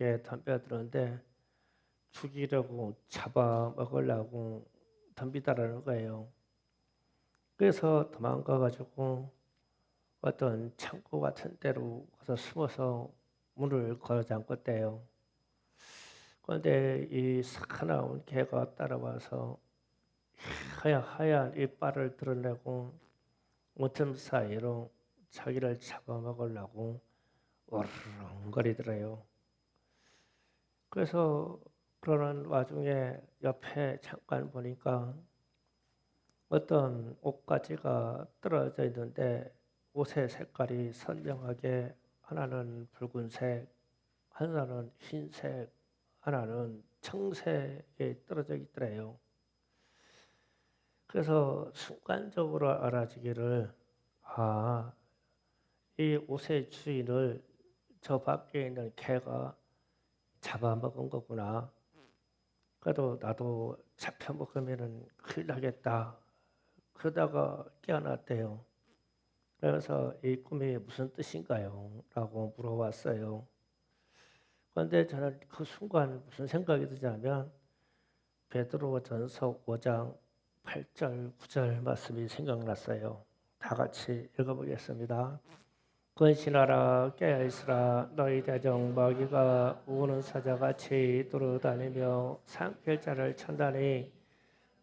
게 덤벼드는데 죽이려고 잡아먹으려고 덤비다라는 거예요. 그래서 도망가가지고 어떤 창고 같은 데로 가서 숨어서 문을 걸어 잠궜대요. 그런데 이 사나운 개가 따라와서 하얀 이빨을 드러내고 문틈 사이로 자기를 잡아먹으려고 어르렁거리더래요. 그래서 그러는 와중에 옆에 잠깐 보니까 어떤 옷가지가 떨어져 있는데 옷의 색깔이 선명하게 하나는 붉은색, 하나는 흰색, 하나는 청색에 떨어져 있더래요. 그래서 순간적으로 알아지기를 이 옷의 주인을 저 밖에 있는 개가 잡아먹은 거구나. 그래도 나도 잡혀먹으면 큰일 나겠다. 그러다가 깨어났대요. 그래서 이 꿈이 무슨 뜻인가요? 라고 물어봤어요. 그런데 저는 그 순간 무슨 생각이 드냐면 베드로전서 5장 8절 9절 말씀이 생각났어요. 다 같이 읽어보겠습니다. 근신하라 깨어있으라 너희 대적 마귀가 우는 사자같이 돌아다니며 삼킬 자를 천다니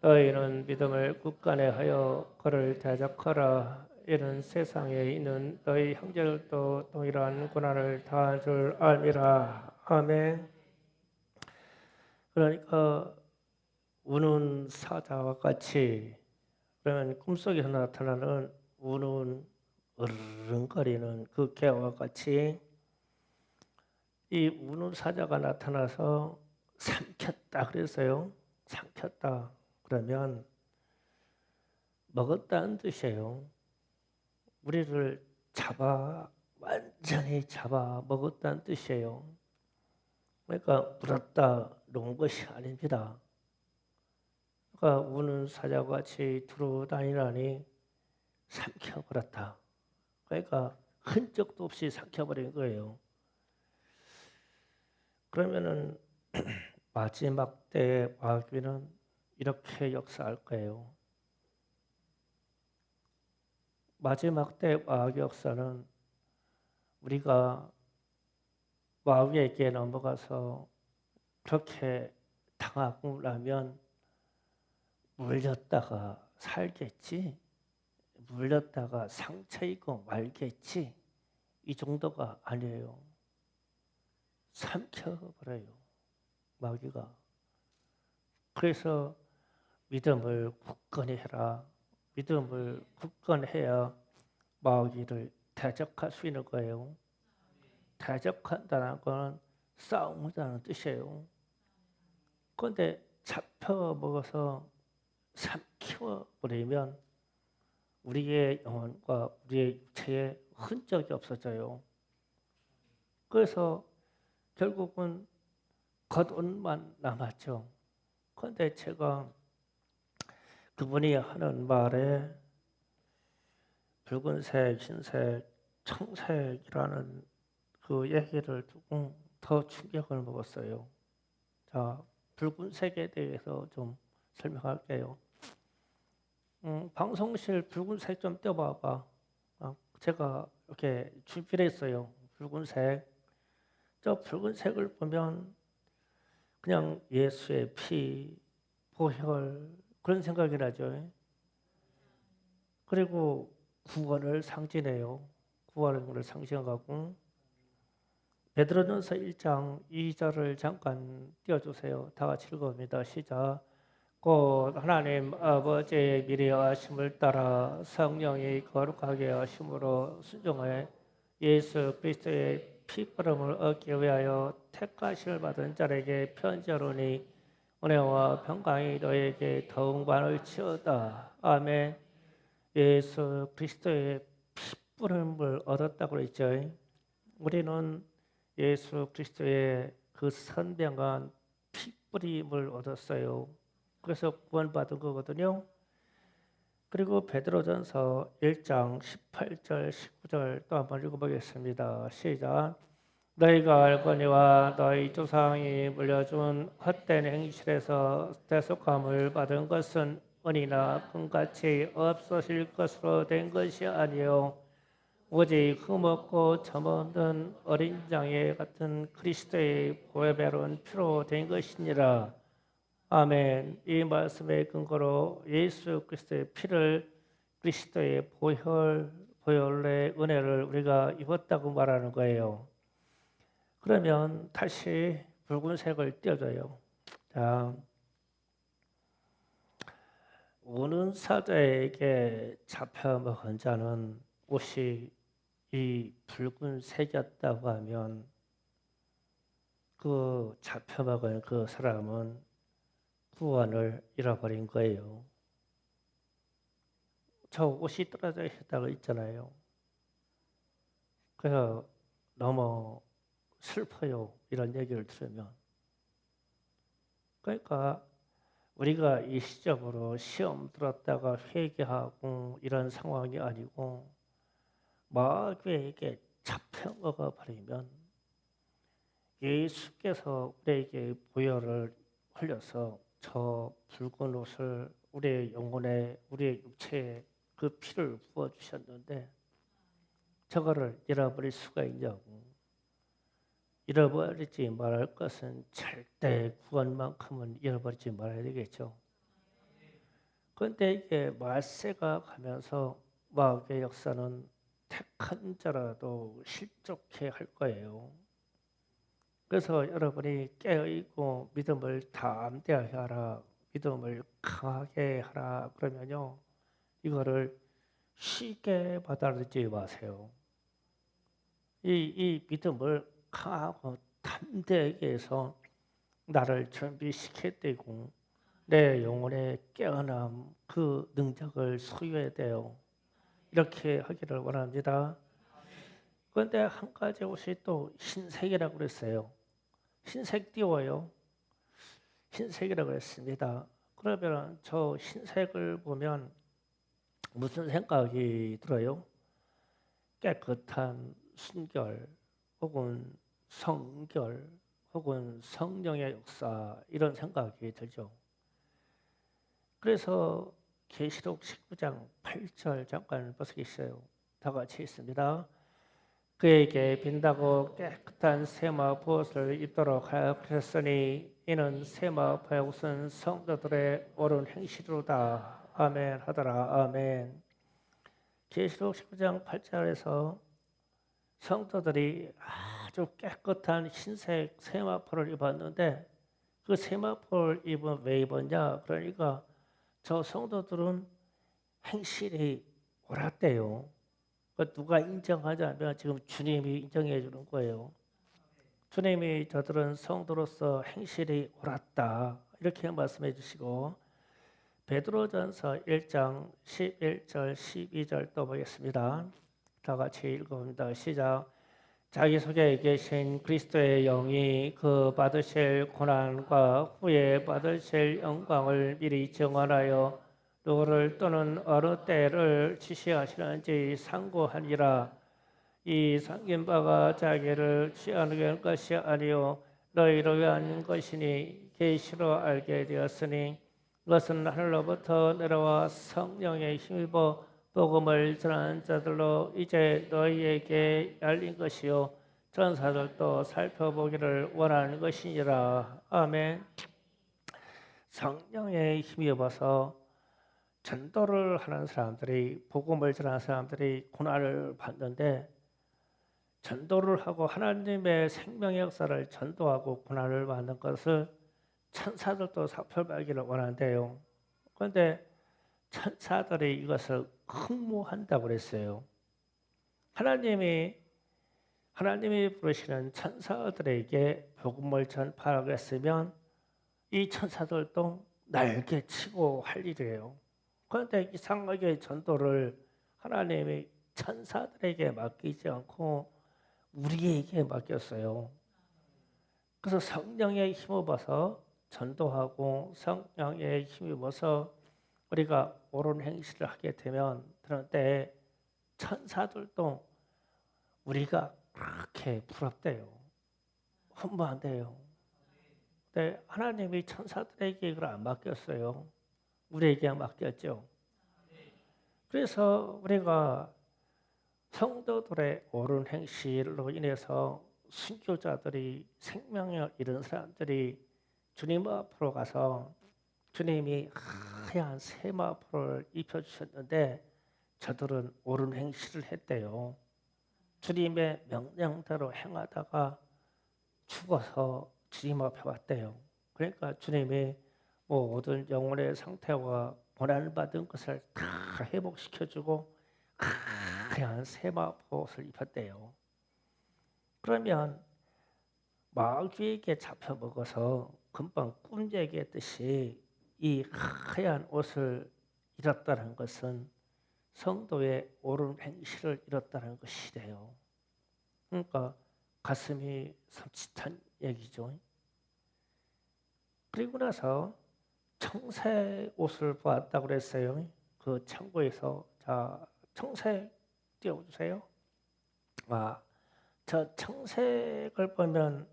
너희는 믿음을 굳건히 하여 그를 대적하라. 이는 세상에 있는 너희 형제들도 동일한 고난을 당한 줄 알미라. 아멘. 그러니까 우는 사자와 같이, 그러면 꿈속에서 나타나는 우는 으르렁거리는 그 개와 같이 이 우는 사자가 나타나서 삼켰다 그랬어요. 삼켰다 그러면 먹었다는 뜻이에요. 우리를 완전히 잡아 먹었다는 뜻이에요. 그러니까 물었다 놓은 것이 아닙니다. 그러니까 우는 사자와 같이 두루 다니라니 삼켜버렸다. 그러니까 흔적도 없이 삼켜버린 거예요. 그러면은 마지막 때의 마귀는 이렇게 역사할 거예요. 마지막 때 마귀 역사는 우리가 마귀에게 넘어가서 그렇게 당하고 나면 물렸다가 살겠지, 물렸다가 상처 입고 말겠지, 이 정도가 아니에요. 삼켜버려요, 마귀가. 그래서 믿음을 굳건히 해라. 믿음을 굳건히 해야 마귀를 대적할 수 있는 거예요. 대적한다는 건 싸움이라는 뜻이에요. 그런데 잡혀먹어서 삼켜버리면 우리의 영혼과 우리의 육체에 흔적이 없어져요. 그래서 결국은 겉옷만 남았죠. 그런데 제가 그분이 하는 말에 붉은색, 흰색, 청색이라는 그 얘기를 두고 더 충격을 먹었어요. 자, 붉은색에 대해서 좀 설명할게요. 방송실 붉은색 좀 떼봐봐. 제가 이렇게 준비를 했어요. 붉은색. 저 붉은색을 보면 그냥 예수의 피, 보혈 그런 생각이 나죠. 그리고 구원을 상징해요. 구원을 상징하고 베드로전서 1장 2절을 잠깐 띄워주세요. 다 같이 읽어봅니다. 시작. 곧 하나님 아버지의 미리 하심을 따라 성령이 거룩하게 하심으로 순종해 예수 그리스도의 피부름을 얻기 위하여 택하심을 받은 자에게 편지하노니 은혜와 평강이 너에게 더욱 많을지어다. 아멘. 예수 그리스도의 피부름을 얻었다고 그랬죠. 우리는 예수 그리스도의 그 선명한 피뿌림을 얻었어요. 그래서 구원받은 거거든요. 그리고 베드로전서 1장 18절 19절 또 한번 읽어보겠습니다. 시작. 너희가 알거니와 너희 조상이 물려준 헛된 행실에서 대속함을 받은 것은 은이나 금같이 없어질 것으로 된 것이 아니요 오직 흠없고 점없는 어린 양의 같은 그리스도의 보혈배로운 피로 된 것이니라. 아멘. 이 말씀의 근거로 예수 그리스도의 피를 그리스도의 보혈의 은혜를 우리가 입었다고 말하는 거예요. 그러면 다시 붉은색을 띄워줘요. 자, 우는 사자에게 잡혀먹은 자는 옷이 이 붉은색이었다고 하면 그 잡혀먹은 그 사람은 구원을 잃어버린 거예요. 저 옷이 떨어져 있다고 있잖아요. 그래서 너무 슬퍼요. 이런 얘기를 들으면. 그러니까 우리가 일시적으로 시험 들었다가 회개하고 이런 상황이 아니고 마귀에게 잡혀먹어 버리면 예수께서 우리에게 보혈을 흘려서 저 붉은 옷을 우리의 영혼에 우리의 육체에 그 피를 부어주셨는데 저거를 잃어버릴 수가 있냐고. 잃어버리지 말할 것은 절대 구원만큼은 잃어버리지 말아야 되겠죠. 그런데 이게 말세가 가면서 마귀의 역사는 택한 자라도 실족해 할 거예요. 그래서 여러분이 깨어있고 믿음을 담대하게 하라, 믿음을 강하게 하라 그러면요, 이거를 쉽게 받아들이지 마세요. 이 믿음을 강하고 담대하게 해서 나를 준비시켜야 되고 내 영혼의 깨어남 그 능력을 소유해야 돼요. 이렇게 하기를 원합니다. 그런데 한 가지 옷이 또 흰색이라고 그랬어요. 흰색 띄워요. 흰색이라고 했습니다. 그러면 저 흰색을 보면 무슨 생각이 들어요? 깨끗한 순결 혹은 성결 혹은 성령의 역사 이런 생각이 들죠. 그래서 계시록 19장 8절 잠깐 보시겠어요. 다 같이 있습니다. 그에게 빛나고 깨끗한 세마 보옷을 입도록 하였으니 이는 세마 보옷은 성도들의 옳은 행실로다. 아멘 하더라. 아멘. 계시록 19장 8절에서 성도들이 아주 깨끗한 흰색 세마포를 입었는데 그 세마포를 왜 입었냐? 그러니까 저 성도들은 행실이 옳았대요. 누가 인정하자면 지금 주님이 인정해 주는 거예요. 주님이 저들은 성도로서 행실이 옳았다. 이렇게 말씀해 주시고 베드로전서 1장 11절 12절 또 보겠습니다. 다 같이 읽어봅니다. 시작. 자기 속에 계신 그리스도의 영이 그 받으실 고난과 후에 받으실 영광을 미리 증언하여 누구를 또는 어느 때를 지시하시는지 상고하니라. 이 상긴 바가 자기를 취하는 위한 것이 아니요 너희를 위한 것이니 계시로 알게 되었으니 그것은 하늘로부터 내려와 성령의 힘입어 복음을 전하는 자들로 이제 너희에게 알린 것이요 전사들도 살펴보기를 원하는 것이니라. 아멘. 성령의 힘입어서 전도를 하는 사람들이 복음을 전하는 사람들이 고난을 받는데 전도를 하고 하나님의 생명의 역사를 전도하고 고난을 받는 것을 천사들도 살펴보기를 원한대요. 그런데 천사들이 이것을 흠모한다고 그랬어요. 하나님이 부르시는 천사들에게 복음을 전파하고 했으면 이 천사들도 날개치고 할 일이에요. 그런데 이상하게 전도를 하나님이 천사들에게 맡기지 않고 우리에게 맡겼어요. 그래서 성령의 힘입어서 전도하고 성령의 힘입어서 우리가 옳은 행실을 하게 되면 그럴 때 천사들도 우리가 그렇게 부럽대요. 하면 안 돼요. 근데 하나님이 천사들에게 이걸 안 맡겼어요. 우리에게 맡겼죠. 그래서 우리가 성도들의 옳은 행실로 인해서 순교자들이 생명을 잃은 사람들이 주님 앞으로 가서 주님이 하얀 세마포를 입혀주셨는데 저들은 옳은 행실을 했대요. 주님의 명령대로 행하다가 죽어서 주님 앞에 왔대요. 그러니까 주님이 모든 영혼의 상태와 고난받은 것을 다 회복시켜주고 하얀 세마포옷을 입혔대요. 그러면 마귀에게 잡혀먹어서 금방 꿈 얘기했듯이 이 하얀 옷을 잃었다는 것은 성도의 옳은 행실을 잃었다는 것이 돼요. 그러니까 가슴이 섬찟한 얘기죠. 그리고 나서 청색 옷을 보았다고 그랬어요. 그 창고에서. 자, 청색 띄워주세요. 저 청색을 보면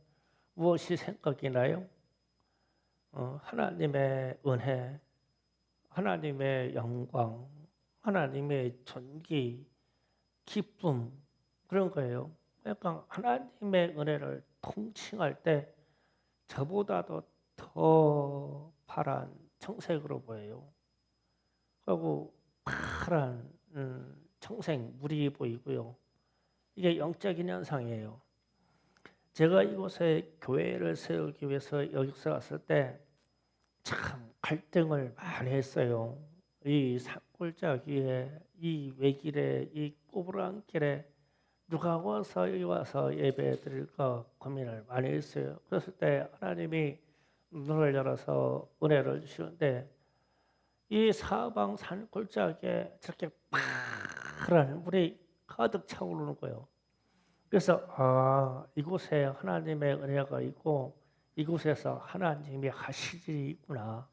무엇이 생각이 나요? 하나님의 은혜, 하나님의 영광, 하나님의 존귀, 기쁨, 그런 거예요. 그러니까 하나님의 은혜를 통칭할 때 저보다도 더 파란 청색으로 보여요. 그리고 파란 청색 물이 보이고요. 이게 영적인 현상이에요. 제가 이곳에 교회를 세우기 위해서 여기서 왔을 때 참 갈등을 많이 했어요. 이 산골짜기에, 이 외길에, 이 꼬부랑길에 누가 와서 여기 와서 예배 드릴까 고민을 많이 했어요. 그랬을 때 하나님이 눈을 열어서 은혜를 주시는데 이 사방 산골짜기에 저렇게 파란 물이 가득 차오르는 거예요. 그래서 이곳에 하나님의 은혜가 있고 이곳에서 하나님이 하실 일이 있구나.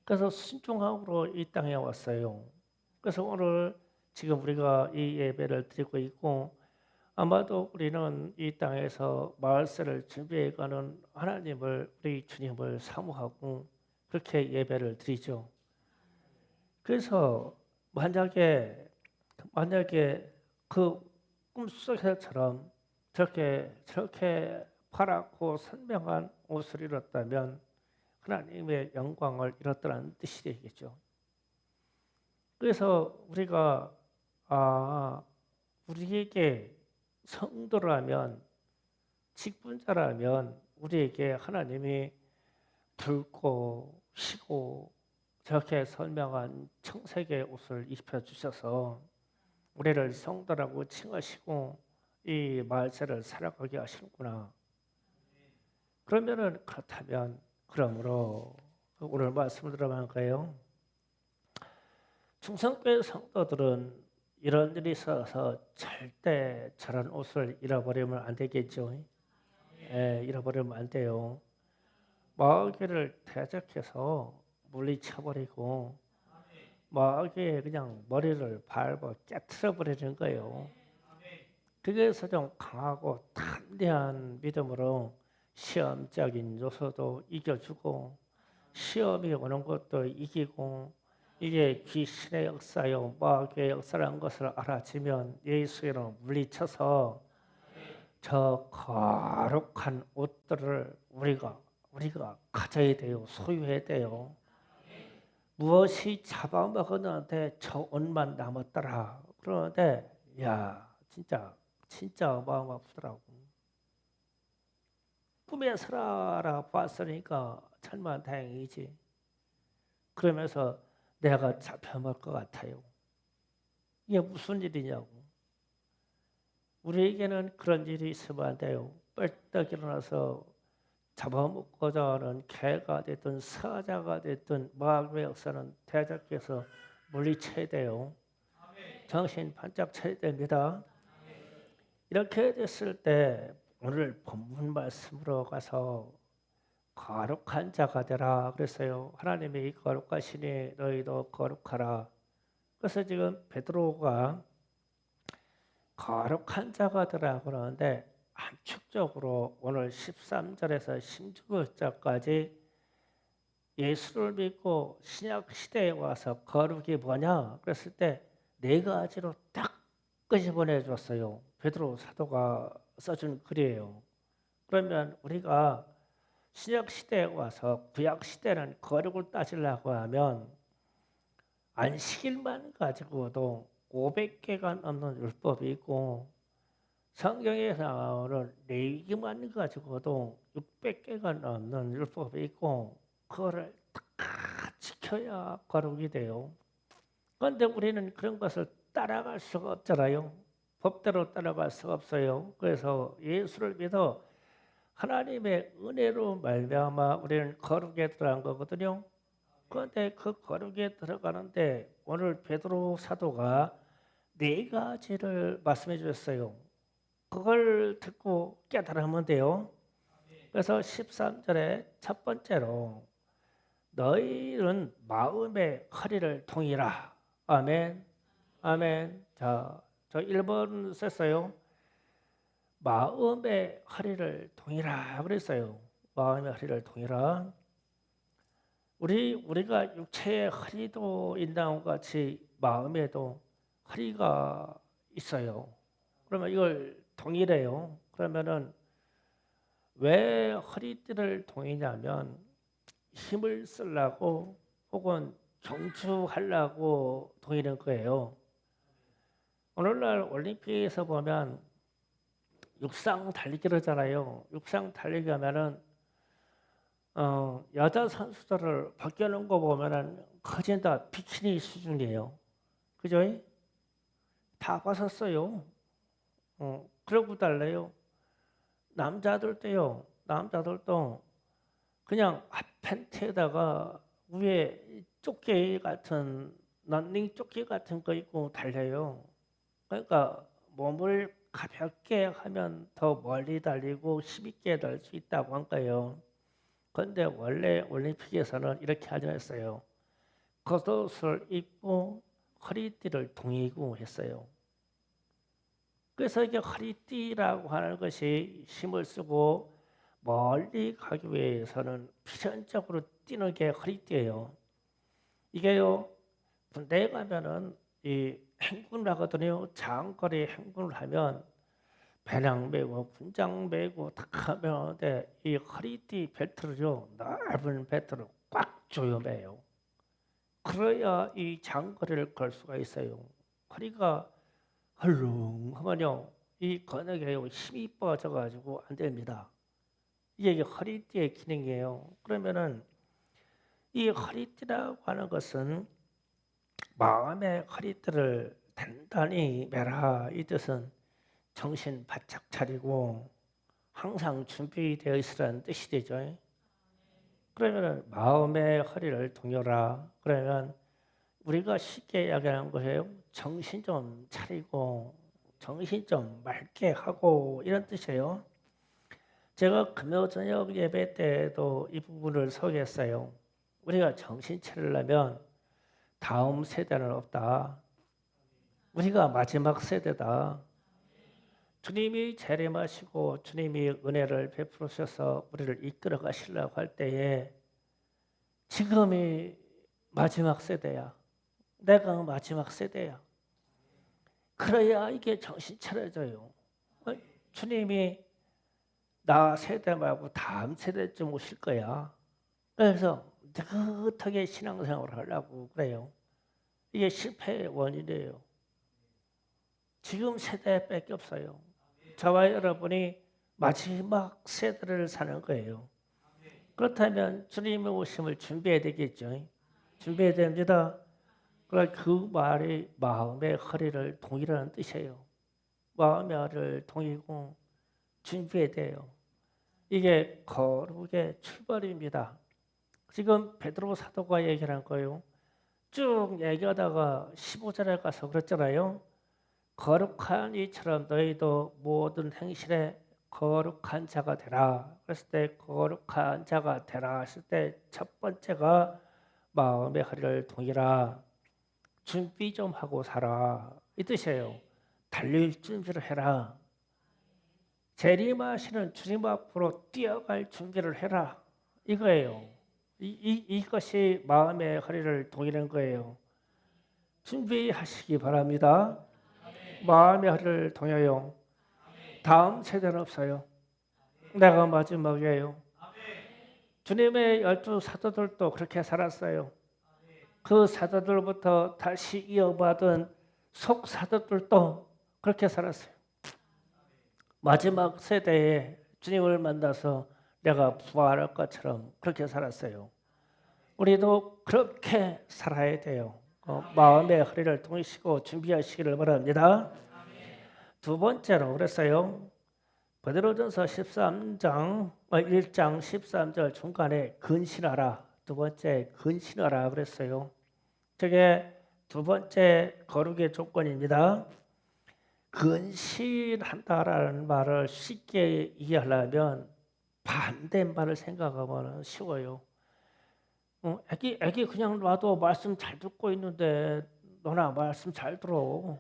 그래서 순종함으로 이 땅에 왔어요. 그래서 오늘 지금 우리가 이 예배를 드리고 있고 아마도 우리는 이 땅에서 말세를 준비해가는 하나님을 우리 주님을 사모하고 그렇게 예배를 드리죠. 그래서 만약에 그 꿈속에서처럼 저렇게 파랗고 선명한 옷을 입었다면 하나님의 영광을 잃었다는 뜻이 되겠죠. 그래서 우리가 우리에게 성도라면 직분자라면 우리에게 하나님이 붉고 희고 저렇게 선명한 청색의 옷을 입혀주셔서 우리를 성도라고 칭하시고 이 말세를 살아가게 하시는구나. 그렇다면 그러므로 오늘 말씀을 들어볼까요? 충성교회 성도들은 이런 일이 있어서 절대 저런 옷을 잃어버리면 안 되겠죠. 잃어버리면 안 돼요. 마귀를 대적해서 물리쳐버리고 마귀에 그냥 머리를 밟아 깨트려 버리는 거예요. 그래서 좀 강하고 담대한 믿음으로 시험적인 요소도 이겨주고 시험이 오는 것도 이기고 이게 귀신의 역사요 마귀의 역사라는 것을 알아지면 예수로 물리쳐서 저 거룩한 옷들을 우리가 가져야 돼요. 소유해야 돼요. 무엇이 잡아먹었는데 저 옷만 남았더라. 그러는데 야 진짜 마음 아프더라고. 꿈에서라 봤으니까 천만 다행이지. 그러면서 내가 잡혀먹을 것 같아요. 이게 무슨 일이냐고. 우리에게는 그런 일이 있으면 안 돼요. 뻘떡 일어나서 잡아먹고자 하는 개가 됐든 사자가 됐든 마귀의 역사는 대적해서 물리쳐야 돼요. 정신 반짝 차야 됩니다. 이렇게 됐을 때 오늘 본문 말씀으로 가서 거룩한 자가 되라 그랬어요. 하나님이 거룩하시니 너희도 거룩하라. 그래서 지금 베드로가 거룩한 자가 되라 그러는데 함축적으로 오늘 13절에서 16절까지 예수를 믿고 신약 시대에 와서 거룩이 뭐냐 그랬을 때 네 가지로 딱 끄집어내 줬어요. 베드로 사도가 써준 글이에요. 그러면 우리가 신약 시대에 와서 구약 시대는 거룩을 따지려고 하면 안식일만 가지고도 500개가 넘는 율법이 있고 성경에 나오는 레위기만 가지고도 600개가 넘는 율법이 있고 그거를 다 지켜야 거룩이 돼요. 그런데 우리는 그런 것을 따라갈 수가 없잖아요. 법대로 따라갈 수가 없어요. 그래서 예수를 믿어 하나님의 은혜로 말미암아 우리는 거룩에 들어간 거거든요. 그런데 그 거룩에 들어가는데 오늘 베드로 사도가 네 가지를 말씀해 주셨어요. 그걸 듣고 깨달으면 돼요. 그래서 13절에 첫 번째로 너희는 마음의 허리를 동이라. 아멘. 아멘. 자, 저 1번 썼어요. 마음의 허리를 동이라 그랬어요. 마음의 허리를 동이라. 우리가 육체의 허리도 있는 것 같이 마음에도 허리가 있어요. 그러면 이걸 동이래요. 그러면은 왜 허리띠를 동이냐면 힘을 쓰려고 혹은 경주하려고 동이는 거예요. 오늘날 올림픽에서 보면 육상 달리기를 하잖아요. 육상 달리기 하면은 여자 선수들을 벗겨놓은 거 보면은 거진 다 비키니 수준이에요. 그죠? 다 벗었어요. 그러고 달래요. 남자들도 그냥 핫팬티에다가 위에 조끼 같은 런닝 조끼 같은 거 입고 달려요. 그러니까 몸을 가볍게 하면 더 멀리 달리고 힘있게 달 수 있다고 한 거예요. 그런데 원래 올림픽에서는 이렇게 하려 했어요. 겉옷을 입고 허리띠를 동이고 했어요. 그래서 이게 허리띠라고 하는 것이 힘을 쓰고 멀리 가기 위해서는 필연적으로 뛰는 게 허리띠예요. 이게요, 군대에 가면은 이 행군을 하거든요. 장거리 행군을 하면 배낭 메고 군장 메고 탁 하면 이 허리띠 벨트를요, 넓은 벨트를 꽉 조여매요. 그래야 이 장거리를 걸 수가 있어요. 허리가 헐렁하면요, 이 근육에 힘이 빠져가지고 안 됩니다. 이게 허리띠의 기능이에요. 그러면은 이 허리띠라고 하는 것은 마음의 허리띠를 단단히 매라 이 뜻은 정신 바짝 차리고 항상 준비되어 있으라는 뜻이 되죠. 그러면은 마음의 허리를 동여라. 그러면 우리가 쉽게 이야기하는 거예요. 정신 좀 차리고 정신 좀 맑게 하고 이런 뜻이에요. 제가 금요 저녁 예배 때도 이 부분을 소개했어요. 우리가 정신 차리려면 다음 세대는 없다. 우리가 마지막 세대다. 주님이 재림하시고 주님이 은혜를 베푸셔서 우리를 이끌어 가시려고 할 때에 지금이 마지막 세대야. 내가 마지막 세대야. 그래야 이게 정신 차려져요. 주님이 나 세대 말고 다음 세대쯤 오실 거야. 그래서 느긋하게 신앙생활을 하려고 그래요. 이게 실패의 원인이에요. 지금 세대밖에 없어요. 저와 여러분이 마지막 세대를 사는 거예요. 그렇다면 주님의 오심을 준비해야 되겠죠. 준비해야 됩니다. 그 말이 마음의 허리를 동이라는 뜻이에요. 마음의 허리를 동이고 준비해야 돼요. 이게 거룩의 출발입니다. 지금 베드로 사도가 얘기를 한 거예요. 쭉 얘기하다가 15절에 가서 그랬잖아요. 거룩한 이처럼 너희도 모든 행실에 거룩한 자가 되라. 그랬을 때 거룩한 자가 되라 했을 때 첫 번째가 마음의 허리를 동이라. 준비 좀 하고 살아. 이 뜻이에요. 달릴 준비를 해라. 재림하시는 주님 앞으로 뛰어갈 준비를 해라 이거예요. 이것이 마음의 허리를 동이는 거예요. 준비하시기 바랍니다. 마음의 허리를 동여요. 다음 세대는 없어요. 내가 마지막이에요. 주님의 12 사도들도 그렇게 살았어요. 그 사도들부터 다시 이어받은 속 사도들도 그렇게 살았어요. 마지막 세대에 주님을 만나서 내가 부활할 것처럼 그렇게 살았어요. 우리도 그렇게 살아야 돼요. 마음의 허리를 동이시고 준비하시기를 바랍니다. 두 번째로 그랬어요. 베드로전서 13장 1장 13절 중간에 근신하라. 두 번째 근신하라 그랬어요. 저게 두 번째 거룩의 조건입니다. 근신한다라는 말을 쉽게 이해하려면 반대말을 생각하면 쉬워요. 애기 그냥 놔도 말씀 잘 듣고 있는데 너나 말씀 잘 들어.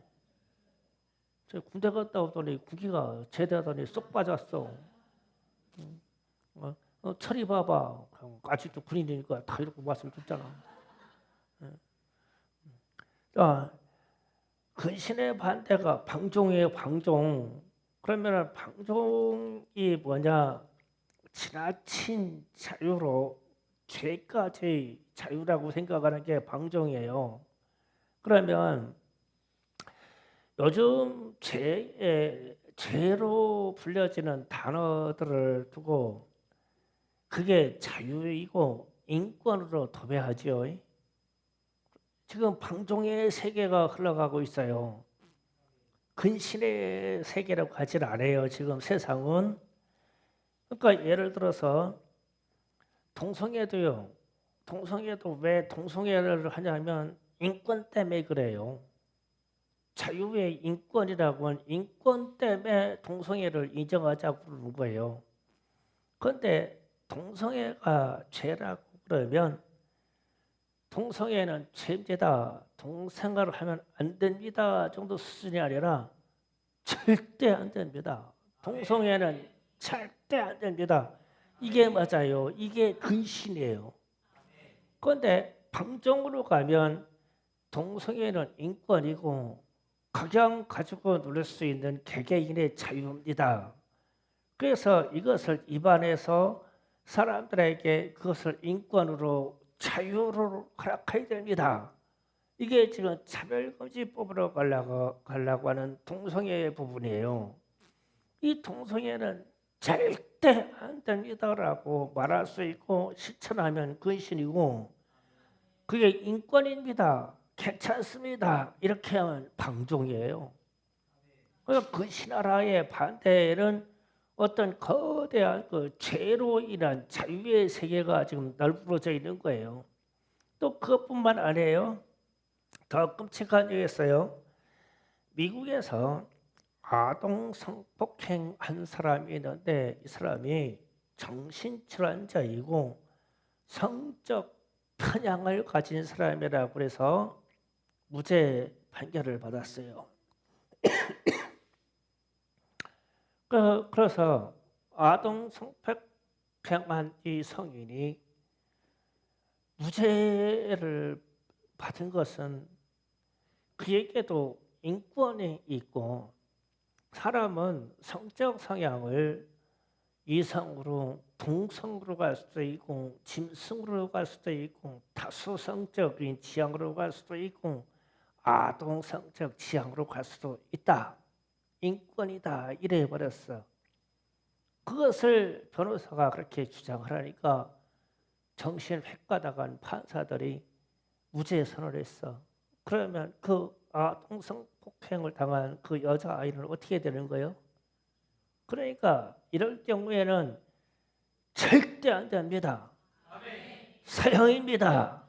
저 군대 갔다 오더니 군기가 제대하더니 쏙 빠졌어. 철이 봐봐. 아직도 군인이니까 다 이렇게 말씀 듣잖아. 근신의 반대가 방종이에요. 방종. 그러면 방종이 뭐냐? 지나친 자유로 죄까지 자유라고 생각하는 게 방종이에요. 그러면 요즘 죄로 불려지는 단어들을 두고 그게 자유이고 인권으로 도배하지요. 지금 방종의 세계가 흘러가고 있어요. 근신의 세계라고 하질 않아요. 지금 세상은. 그러니까 예를 들어서 동성애도요. 동성애도 왜 동성애를 하냐면 인권 때문에 그래요. 자유의 인권이라고는 인권 때문에 동성애를 인정하자고 그러는 거예요. 그런데 동성애가 죄라고 그러면 동성애는 죄입니다. 동성애를 하면 안 됩니다 정도 수준이 아니라 절대 안 됩니다. 동성애는 절대 안 됩니다. 이게 맞아요. 이게 근신이에요. 그런데 방종으로 가면 동성애는 인권이고 각양 가지고 누릴 수 있는 개개인의 자유입니다. 그래서 이것을 입안해서 사람들에게 그것을 인권으로 자유로 허락해야 됩니다. 이게 지금 차별금지법으로 가려고 하는 동성애의 부분이에요. 이 동성애는 절대 안 됩니다라고 말할 수 있고 실천하면 근신이고 그게 인권입니다. 괜찮습니다. 이렇게 하면 방종이에요. 그러니까 근신하라의 반대는 어떤 거대한 그 죄로 인한 자유의 세계가 지금 널브러져 있는 거예요. 또 그것뿐만 아니에요. 더 끔찍한 일이 있어요. 미국에서 아동 성폭행 한 사람이 있는데 이 사람이 정신질환자이고 성적 편향을 가진 사람이라고 해서 무죄 판결을 받았어요. 그래서 아동 성폭행한 이 성인이 무죄를 받은 것은 그에게도 인권이 있고 사람은 성적 성향을 이성으로 동성으로 갈 수도 있고 짐승으로 갈 수도 있고 다수성적인 지향으로 갈 수도 있고 아동성적 지향으로 갈 수도 있다. 인권이다 이래 버렸어. 그것을 변호사가 그렇게 주장을 하니까 정신획과 나간 판사들이 무죄 선언을 했어. 그러면 그 아동성 폭행을 당한 그 여자아이는 어떻게 되는 거예요? 그러니까 이럴 경우에는 절대 안 됩니다. 사형입니다.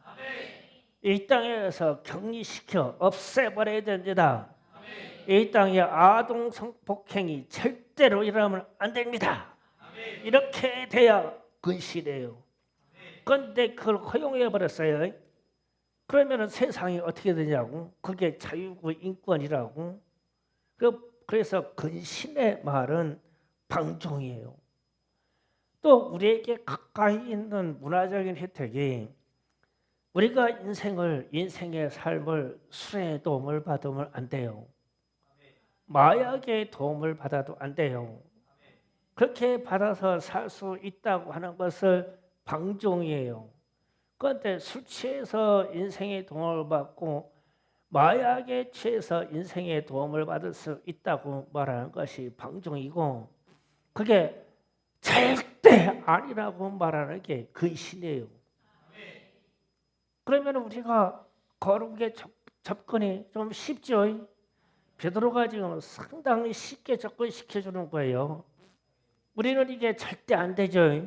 이 땅에서 격리시켜 없애버려야 됩니다. 이 땅에 아동 성폭행이 절대로 일어나면 안 됩니다. 이렇게 돼야 근실이에요. 그런데 그걸 허용해 버렸어요. 그러면 세상이 어떻게 되냐고. 그게 자유고 인권이라고. 그래서 근신의 말은 방종이에요. 또 우리에게 가까이 있는 문화적인 혜택이 우리가 인생의 삶을 술의 도움을 받으면 안 돼요. 마약의 도움을 받아도 안 돼요. 그렇게 받아서 살 수 있다고 하는 것을 방종이에요. 그런데 술 취해서 인생의 도움을 받고 마약에 취해서 인생의 도움을 받을 수 있다고 말하는 것이 방종이고, 그게 절대 아니라고 말하는 게 근신이에요. 그러면 우리가 거룩에 접근이 좀 쉽죠. 베드로가 지금 상당히 쉽게 접근시켜 주는 거예요. 우리는 이게 절대 안 되죠.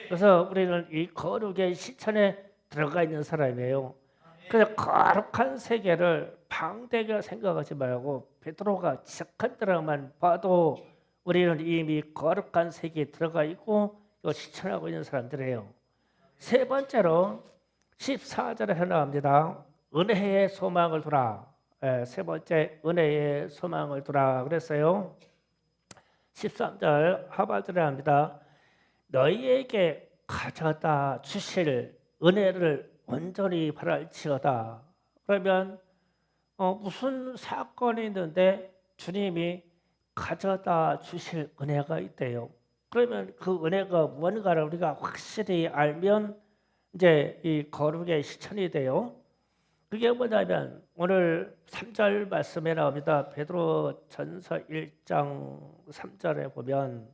그래서 우리는 이 거룩의 실천에 들어가 있는 사람이에요. 그래서 거룩한 세계를 방대하게 생각하지 말고 베드로가 시작한 데만 봐도 우리는 이미 거룩한 세계에 들어가 있고 이거 실천하고 있는 사람들이에요. 세 번째로 14절에 나옵니다. 은혜의 소망을 두라. 세 번째, 은혜의 소망을 두라 그랬어요. 13절 하반절에 합니다. 너희에게 가져다 주실 은혜를 온전히 바랄지어다. 그러면 무슨 사건이 있는데 주님이 가져다 주실 은혜가 있대요. 그러면 그 은혜가 뭔가를 우리가 확실히 알면 이제 이 거룩의 실천이 돼요. 그게 뭐냐면 오늘 3절 말씀에 나옵니다. 베드로전서 1장 3절에 보면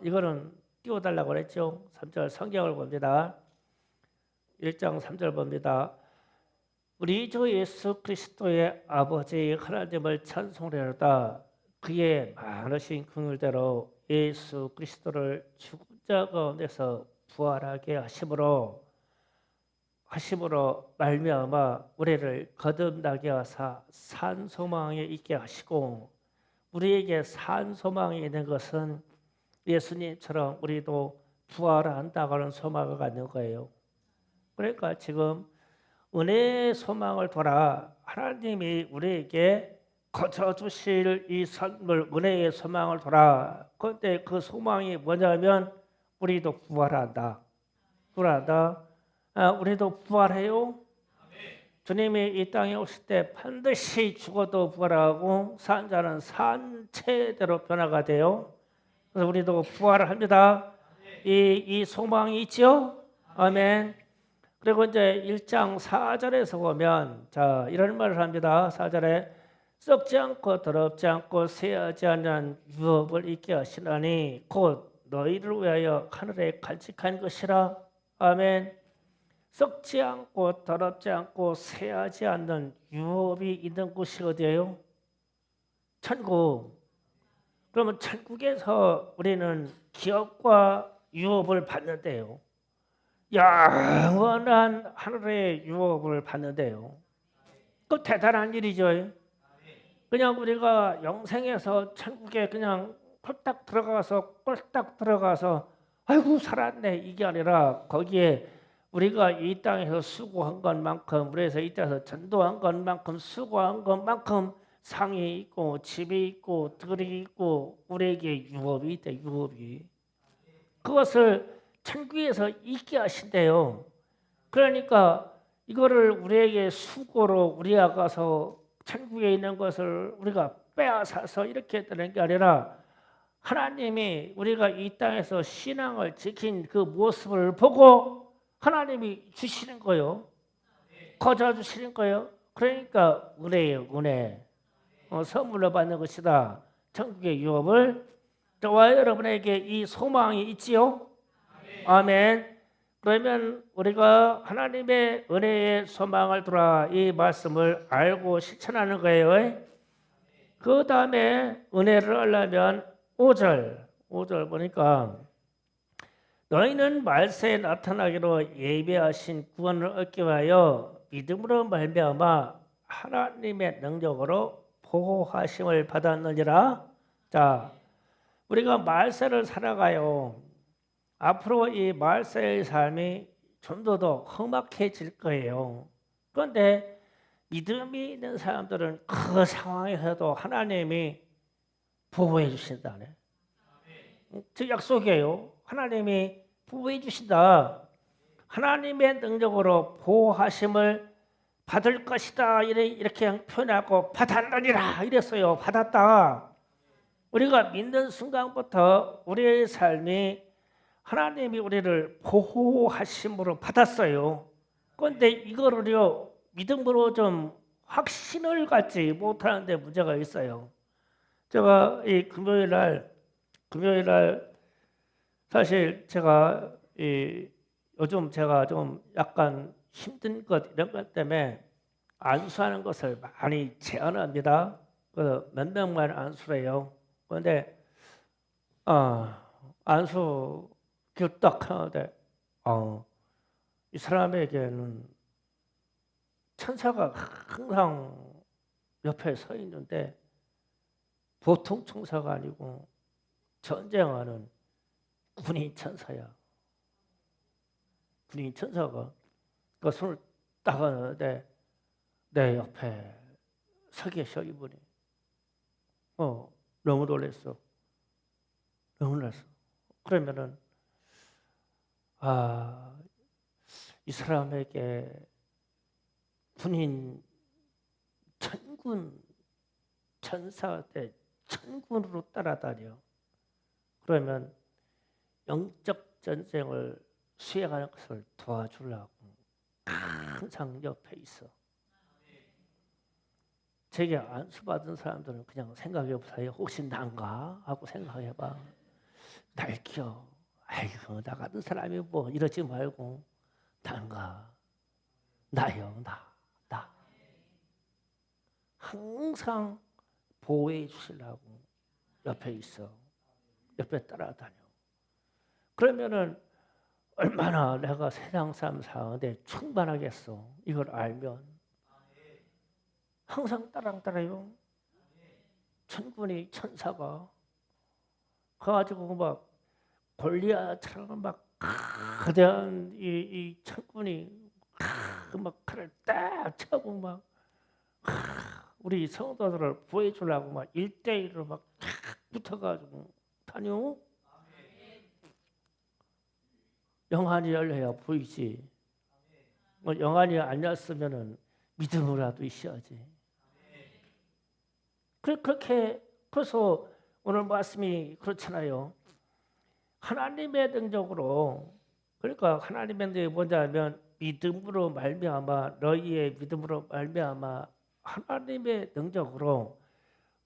이거는 띄워달라고 그랬죠. 3절 성경을 봅니다. 1장 3절 봅니다. 우리 주 예수 그리스도의 아버지 하나님을 찬송하려다 그의 많으신 긍휼대로 예수 그리스도를 죽은 자 가운데서 부활하게 하심으로 말미암아 우리를 거듭나게 하사 산 소망에 있게 하시고, 우리에게 산 소망이 있는 것은 예수님처럼 우리도 부활한다고 하는 소망을 갖는 거예요. 그러니까 지금 은혜의 소망을 돌아 하나님이 우리에게 거저 주실 이 선물 은혜의 소망을 돌아. 그런데 그 소망이 뭐냐면 우리도 부활한다. 우리도 부활해요. 주님이 이 땅에 오실 때 반드시 죽어도 부활하고 산 자는 산 채대로 변화가 돼요. 그래서 우리도 부활을 합니다. 이 소망이 있죠. 아멘. 그리고 이제 1장 4절에서 보면 이런 말을 합니다. 4절에 썩지 않고 더럽지 않고 쇠하지 않는 유업을 있게 하시나니 곧 너희를 위하여 하늘에 간직한 것이라. 아멘. 썩지 않고 더럽지 않고 쇠하지 않는 유업이 있는 곳이 어디예요? 천국. 그러면 천국에서 우리는 기업과 유업을 받는데요. 영원한 하늘의 유업을 받는데요. 그 대단한 일이죠. 그냥 우리가 영생에서 천국에 그냥 꼴딱 들어가서 아이고 살았네 이게 아니라 거기에 우리가 이 땅에서 수고한 것만큼, 우리에서 이 땅에서 전도한 것만큼, 수고한 것만큼 상이 있고 집이 있고 들이 있고 우리에게 유업이 있다. 유업이 그것을 천국에서 있게 하신대요. 그러니까 이거를 우리에게 수고로 우리가 가서 천국에 있는 것을 우리가 빼앗아서 이렇게 되는 게 아니라 하나님이 우리가 이 땅에서 신앙을 지킨 그 모습을 보고 하나님이 주시는 거요. 거저 주시는 거요. 그러니까 은혜예요. 은혜. 선물로 받는 것이다. 천국의 유업을. 저와 여러분에게 이 소망이 있지요. 아멘. 그러면 우리가 하나님의 은혜의 소망을 두라 이 말씀을 알고 실천하는 거예요. 그 다음에 은혜를 알려면 5절 보니까 너희는 말세에 나타나기로 예비하신 구원을 얻기 위하여 믿음으로 말미암아 하나님의 능력으로 보호하심을 받았느니라. 우리가 말세를 살아가요. 앞으로 이 말세의 삶이 좀 더 험악해질 거예요. 그런데 믿음이 있는 사람들은 그 상황에서도 하나님이 보호해 주신다네. 저 약속이에요. 하나님이 보호해 주신다. 하나님의 능력으로 보호하심을 받을 것이다. 이렇게 표현하고 받았느니라 이랬어요. 받았다. 우리가 믿는 순간부터 우리의 삶이 하나님이 우리를 보호하심으로 받았어요. 그런데 이거를요 믿음으로 좀 확신을 갖지 못하는데 문제가 있어요. 제가 이 금요일 날 사실 제가 요즘 제가 좀 약간 힘든 것 이런 것 때문에 안수하는 것을 많이 제한합니다. 몇 명만 안수해요. 그런데 안수 딱 하는데 이 사람에게는 천사가 항상 옆에 서 있는데 보통 천사가 아니고 전쟁하는 군인 천사야. 군인 천사가 그 손을 딱 하는데 내 옆에 서 계셔 이분이. 너무 놀랐어. 너무 놀랐어. 그러면은 이 사람에게 군인 천군 천사 때 천군으로 따라다녀. 그러면 영적 전쟁을 수행하는 것을 도와주려고 항상 옆에 있어. 제게 안수받은 사람들은 그냥 생각해보세요. 혹시 난가? 하고 생각해봐. 날겨. 아이고 나 같은 사람이 뭐 이러지 말고 난가? 나요 나. 항상 보호해 주시려고 옆에 있어. 옆에 따라다녀. 그러면은 얼마나 내가 세상 삶 사는데 충만하겠어. 이걸 알면 항상 따라요. 천군이 천사가 가가지고 막 골리앗처럼 막 거대한 이 천군이 막 칼을 딱 차고 막 우리 성도들을 구해주려고 막 1대1로 막 붙어가지고 다녀. 영안이 열려야 보이지. 뭐 영안이 안 열렸으면은 믿음으로라도 있어야지. 그렇게 그래서 오늘 말씀이 그렇잖아요. 하나님의 능력으로 그러니까 하나님의 능력이 뭐냐면 믿음으로 말미암아 너희의 믿음으로 말미암아 하나님의 능력으로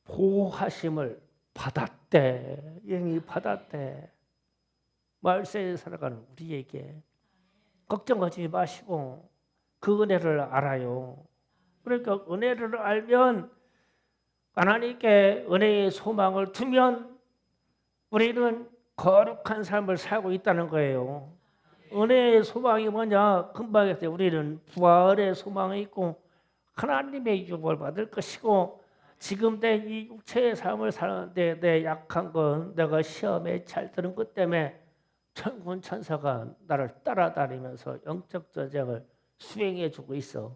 보호하심을 받았대. 영이 받았대. 말세에 살아가는 우리에게 걱정하지 마시고 그 은혜를 알아요. 그러니까 은혜를 알면 하나님께 은혜의 소망을 두면 우리는 거룩한 삶을 살고 있다는 거예요. 은혜의 소망이 뭐냐? 금방 했어요. 우리는 부활의 소망이 있고 하나님의 유업을 받을 것이고 지금 내 이 육체의 삶을 사는데 내 약한 건 내가 시험에 잘 드는 것 때문에 천군 천사가 나를 따라다니면서 영적 전쟁을 수행해 주고 있어.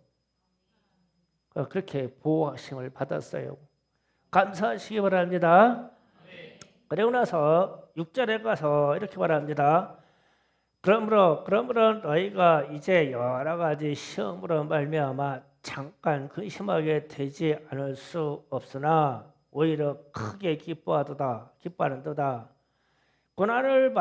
그렇게 보호하심을 받았어요. 감사하시기 바랍니다. 그리고 나서 6절에 가서 이렇게 말합니다. 그러므로 너희가 이제 여러 가지 시험으로 말미암아 잠깐 근심하게 되지 않을 수 없으나 오히려 크게 기뻐하는도다. 고난을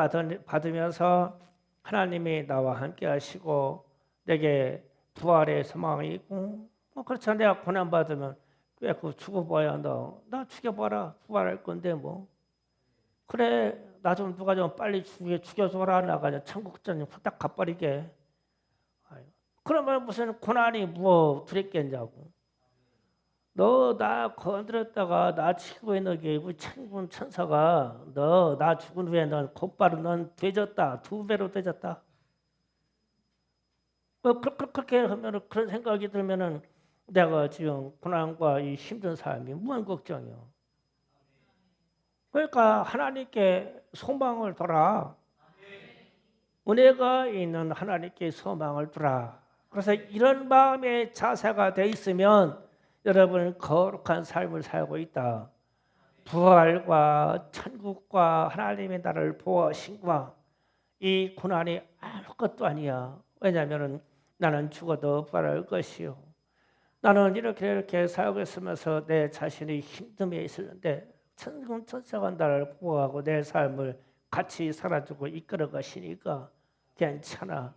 받으면서 하나님이 나와 함께 하시고 내게 부활의 소망이 있고 그렇잖아. 내가 고난 받으면 왜 그 죽어봐야 한다. 나 죽여봐라. 부활할 건데 뭐. 그래 나 좀 누가 좀 빨리 죽여줘라. 나가 천국전 후딱 가버리게. 그러면 무슨 고난이 뭐 두렵겠냐고. 너 나 건드렸다가 나 치고 있는 게 우리 천군 천사가 너 나 죽은 후에 넌 곧바로 넌 되졌다. 2배로 되졌다. 그렇게 하면은 그런 생각이 들면은 내가 지금 고난과 이 힘든 삶이 무슨 걱정이요. 그러니까 하나님께 소망을 둬라. 은혜가 있는 하나님께 소망을 두라. 그래서 이런 마음의 자세가 돼 있으면 여러분은 거룩한 삶을 살고 있다. 부활과 천국과 하나님의 나라를 보호하신과 이 고난이 아무것도 아니야. 왜냐하면 나는 죽어도 부활할 것이요. 나는 이렇게 살고 있으면서 내 자신이 힘듦에 있었는데 천사가 나를 보호하고 내 삶을 같이 살아주고 이끌어 가시니까 괜찮아.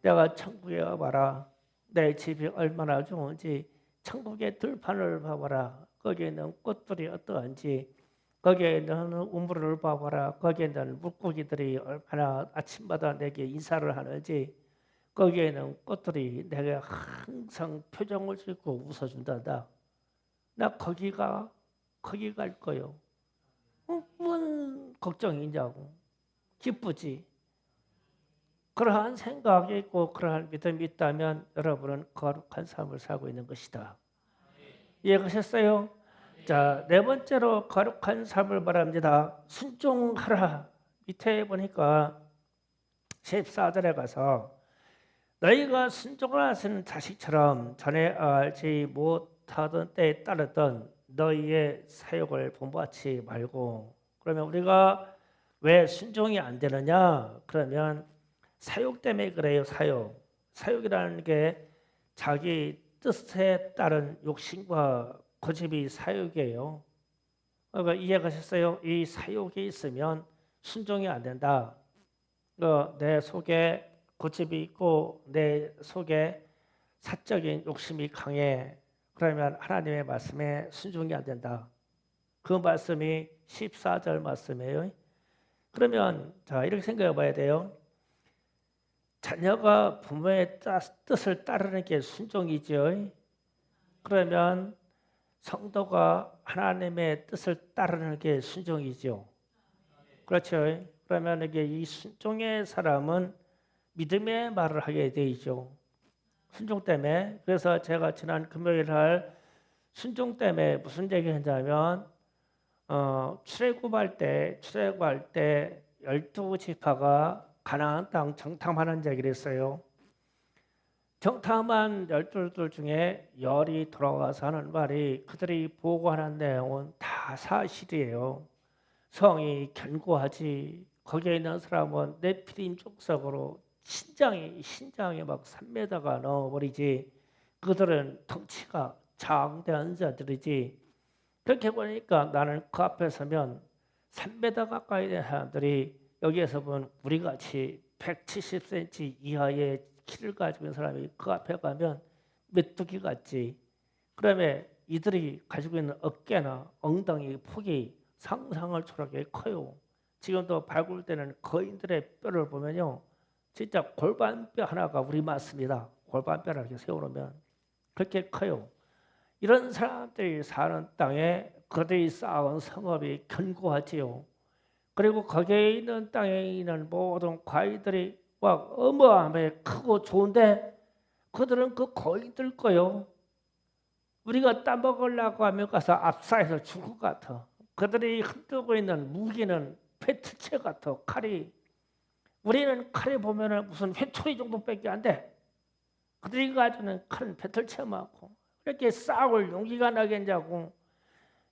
내가 천국에 와봐라. 내 집이 얼마나 좋은지 천국의 들판을 봐봐라. 거기에 있는 꽃들이 어떠한지 거기에 있는 우물을 봐봐라. 거기에 있는 물고기들이 얼마나 아침마다 내게 인사를 하는지 거기에 있는 꽃들이 내게 항상 표정을 짓고 웃어준단다. 나 거기 갈 거요. 뭔 걱정이냐고. 기쁘지. 그러한 생각이 있고 그러한 믿음이 있다면 여러분은 거룩한 삶을 살고 있는 것이다. 이해하셨어요? 자, 네 번째로 거룩한 삶을 말합니다. 순종하라. 밑에 보니까 14절에 가서 너희가 순종하는 자식처럼 전에 알지 못하던 때에 따르던 너희의 사욕을 본받지 말고. 그러면 우리가 왜 순종이 안 되느냐? 그러면 사욕 때문에 그래요. 사욕이라는 게 자기 뜻에 따른 욕심과 고집이 사욕이에요. 그러니까 이해가셨어요? 이 사욕이 있으면 순종이 안 된다. 내 속에 고집이 있고 내 속에 사적인 욕심이 강해. 그러면 하나님의 말씀에 순종이 안 된다. 그 말씀이 14절 말씀이에요. 그러면 자 이렇게 생각해 봐야 돼요. 자녀가 부모의 뜻을 따르는 게 순종이죠. 그러면 성도가 하나님의 뜻을 따르는 게 순종이죠. 그렇죠. 그러면 이게 이 순종의 사람은 믿음의 말을 하게 되죠. 순종 때문에. 그래서 제가 지난 금요일 할 순종 때문에 무슨 얘기 했냐면 출애굽할 때 12지파가 가나안 땅 정탐하는 얘기를 했어요. 정탐한 12들 중에 10이 돌아와서 하는 말이 그들이 보고하는 내용은 다 사실이에요. 성이 견고하지. 거기에 있는 사람은 네피림 족속으로 신장이 막 3m가 넘어버리지. 그들은 덩치가 장대한 자들이지. 그렇게 보니까 나는 그 앞에 서면 3m 가까이 된 사람들이 여기에서 보면 우리같이 170cm 이하의 키를 가지고 있는 사람이 그 앞에 가면 메뚜기 같지. 그러면 이들이 가지고 있는 어깨나 엉덩이 폭이 상상을 초월하게 커요. 지금도 발굴 때는 거인들의 뼈를 보면요, 진짜 골반뼈 하나가 우리 맞습니다. 골반뼈를 이렇게 세워놓으면 그렇게 커요. 이런 사람들이 사는 땅에 그들이 쌓은 성읍이 견고하지요. 그리고 거기에 있는 땅에 있는 모든 과일들이 막 어마어마하게 크고 좋은데 그들은 그 거인들 거요. 우리가 따먹으려고 하면 가서 압사해서 죽을 것 같아. 그들이 흔들고 있는 무기는 페트체 같아. 칼이. 우리는 칼에 보면은 무슨 회초리 정도밖에 안 돼. 그들이 가지는 칼은 페트체 많고 이렇게 싸울 용기가 나겠냐고.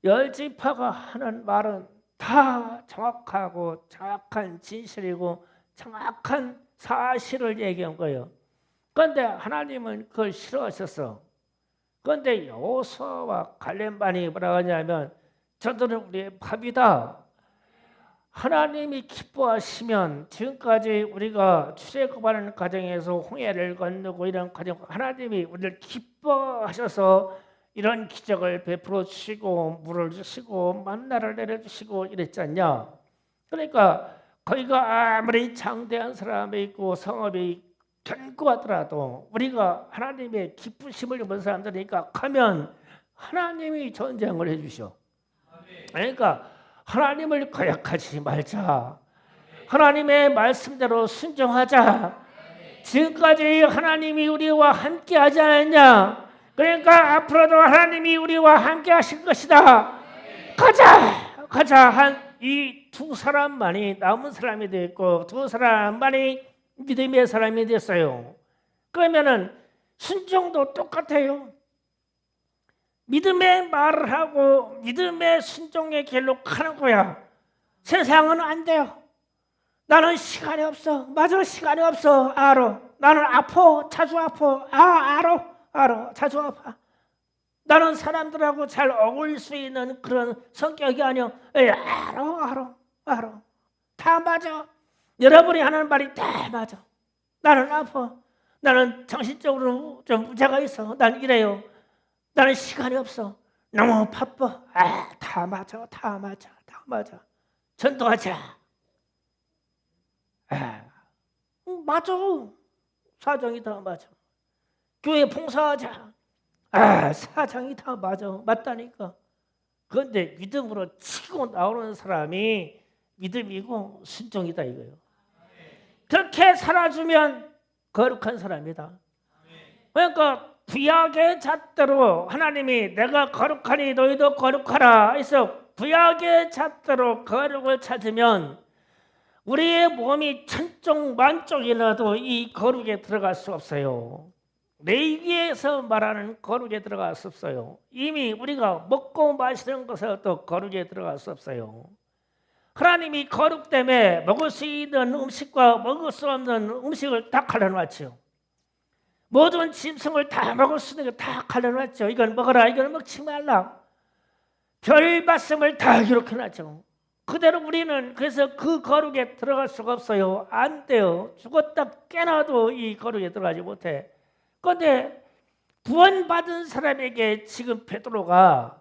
10지파가 하는 말은 다 정확하고 정확한 진실이고 정확한 사실을 얘기한 거예요. 그런데 하나님은 그걸 싫어하셨어. 그런데 여호수아와 갈렙만이 뭐라고 하냐면 저들은 우리의 밥이다. 하나님이 기뻐하시면 지금까지 우리가 출애굽하는 과정에서 홍해를 건너고 이런 과정 하나님이 우리를 기뻐하셔서 이런 기적을 베풀어 주시고 물을 주시고 만나를 내려주시고 이랬잖냐. 그러니까 거기가 아무리 장대한 사람이 있고 성읍이 견고하더라도 우리가 하나님의 기쁘심을 입은 사람들이니까 가면 하나님이 전쟁을 해주셔. 그러니까 하나님을 거역하지 말자. 하나님의 말씀대로 순종하자. 지금까지 하나님이 우리와 함께 하지 않았냐? 그러니까 앞으로도 하나님이 우리와 함께 하실 것이다. 가자. 한 이 두 사람만이 남은 사람이 됐고 두 사람만이 믿음의 사람이 됐어요. 그러면은 순종도 똑같아요. 믿음의 말을 하고 믿음의 순종의 길로 가는 거야. 세상은 안 돼요. 나는 시간이 없어. 맞아, 시간이 없어. 알아. 나는 아파. 자주 아파. 알아. 자주 아파. 나는 사람들하고 잘 어울릴 수 있는 그런 성격이 아니야. 알아. 다 맞아. 여러분이 하는 말이 다 맞아. 나는 아파. 나는 정신적으로 좀 문제가 있어. 난 이래요. 나는 시간이 없어. 너무 바빠. 다 맞아. 전도하자. 맞아. 사정이 다 맞아. 교회 봉사하자. 사정이 다 맞아. 맞다니까. 그런데 믿음으로 치고 나오는 사람이 믿음이고 순종이다 이거예요. 그렇게 살아주면 거룩한 사람이다. 그러니까 구약의 잣대로 하나님이 내가 거룩하니 너희도 거룩하라 해서 구약의 잣대로 거룩을 찾으면 우리의 몸이 천쪽 만쪽이라도 이 거룩에 들어갈 수 없어요. 레위기에서 말하는 거룩에 들어갈 수 없어요. 이미 우리가 먹고 마시는 것에도 거룩에 들어갈 수 없어요. 하나님이 거룩 때문에 먹을 수 있는 음식과 먹을 수 없는 음식을 다 갈라놨죠. 모든 짐승을 다 먹을 수 있는 거 다 갈라놨죠. 이건 먹어라, 이건 먹지 말라. 별 말씀을 다 기록해놨죠. 그대로 우리는 그래서 그 거룩에 들어갈 수가 없어요. 안 돼요. 죽었다 깨나도 이 거룩에 들어가지 못해. 그런데 구원받은 사람에게 지금 베드로가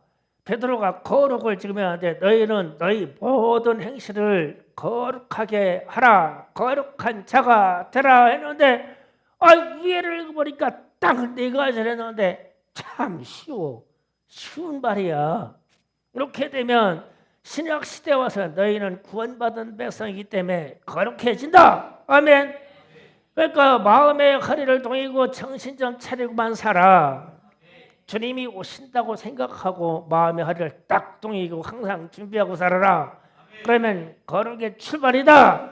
거룩을 지금 해야 돼. 너희는 너희 모든 행실을 거룩하게 하라. 거룩한 자가 되라 했는데 위에를 읽어보니까 딱 네 가지를 했는데 참 쉬운 말이야. 이렇게 되면 신약 시대에 와서 너희는 구원받은 백성이기 때문에 거룩해진다. 아멘. 그러니까 마음의 허리를 동이고 정신 좀 차리고만 살아. 주님이 오신다고 생각하고 마음의 허리를 딱 동이고 항상 준비하고 살아라. 그러면 거룩의 출발이다.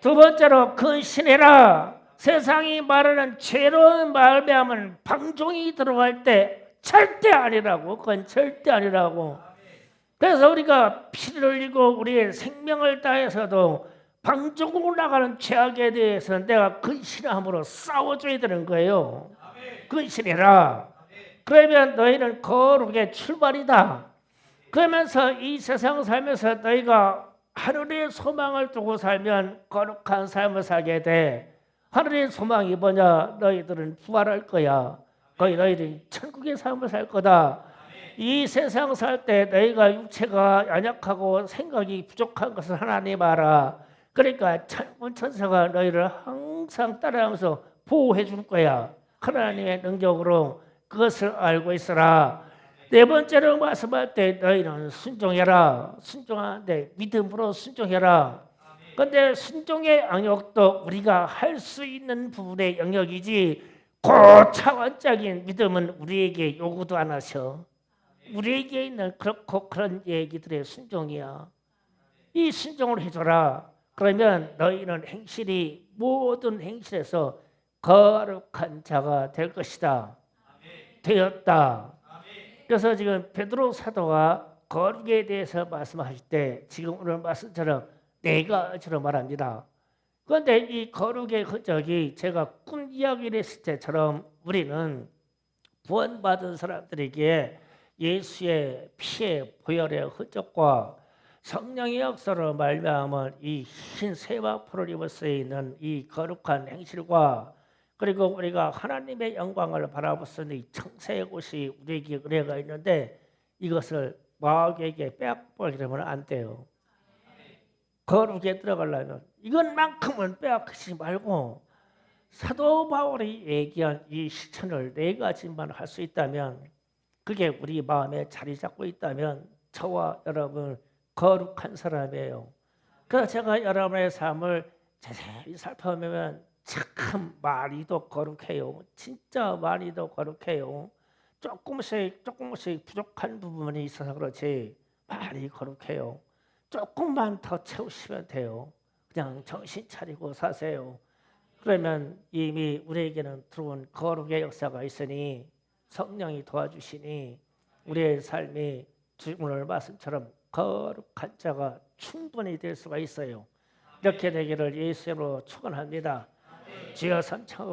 두 번째로 근신해라. 세상이 말하는 죄로운 말미암은 방종이 들어갈 때 절대 아니라고. 그건 절대 아니라고. 그래서 우리가 피를 흘리고 우리의 생명을 다해서도 방종으로 나가는 죄악에 대해서 내가 근신함으로 싸워줘야 되는 거예요. 근신해라. 그러면 너희는 거룩의 출발이다. 그러면서 이 세상 살면서 너희가 하늘의 소망을 두고 살면 거룩한 삶을 살게 돼. 하늘의 소망이 뭐냐? 너희들은 부활할 거야. 거기 너희들이 천국의 삶을 살 거다. 이 세상 살 때 너희가 육체가 연약하고 생각이 부족한 것을 하나님 알아. 그러니까 천군 천사가 너희를 항상 따라하면서 보호해 줄 거야. 하나님의 능력으로 그것을 알고 있어라. 네 번째로 말씀할 때 너희는 순종해라. 순종하는데 믿음으로 순종해라. 그런데 순종의 영역도 우리가 할 수 있는 부분의 영역이지 고차원적인 믿음은 우리에게 요구도 안 하셔. 우리에게 있는 그렇고 그런 얘기들의 순종이야. 이 순종을 해줘라. 그러면 너희는 행실이 모든 행실에서 거룩한 자가 될 것이다. 되었다. 그래서 지금 베드로 사도가 거룩에 대해서 말씀하실 때 지금 오늘 말씀처럼 네 가지로 말합니다. 그런데 이 거룩의 흔적이 제가 꿈 이야기를 했을 때처럼 우리는 구원받은 사람들에게 예수의 피의 보혈의 흔적과 성령의 역사로 말미암은 이 흰 세마포를 입어 쓰여 있는 이 거룩한 행실과 그리고 우리가 하나님의 영광을 바라볼 수 있는 이 청세의 곳이 우리에게 은혜가 있는데 이것을 마귀에게 빼앗기려면 안 돼요. 거룩에 들어가려면 이것만큼은 빼앗기지 말고 사도 바울이 얘기한 이 실천을 네 가지만 할 수 있다면 그게 우리 마음에 자리 잡고 있다면 저와 여러분 거룩한 사람이에요. 그래서 제가 여러분의 삶을 자세히 살펴보면 참 많이도 거룩해요. 진짜 많이도 거룩해요. 조금씩 부족한 부분이 있어서 그렇지 많이 거룩해요. 조금만 더 채우시면 돼요. 그냥 정신 차리고 사세요. 그러면 이미 우리에게는 들어온 거룩의 역사가 있으니 성령이 도와주시니 우리의 삶이 오늘 말씀처럼 거룩한 자가 충분히 될 수가 있어요. 이렇게 되기를 예수로 축원합니다. 주여 삼창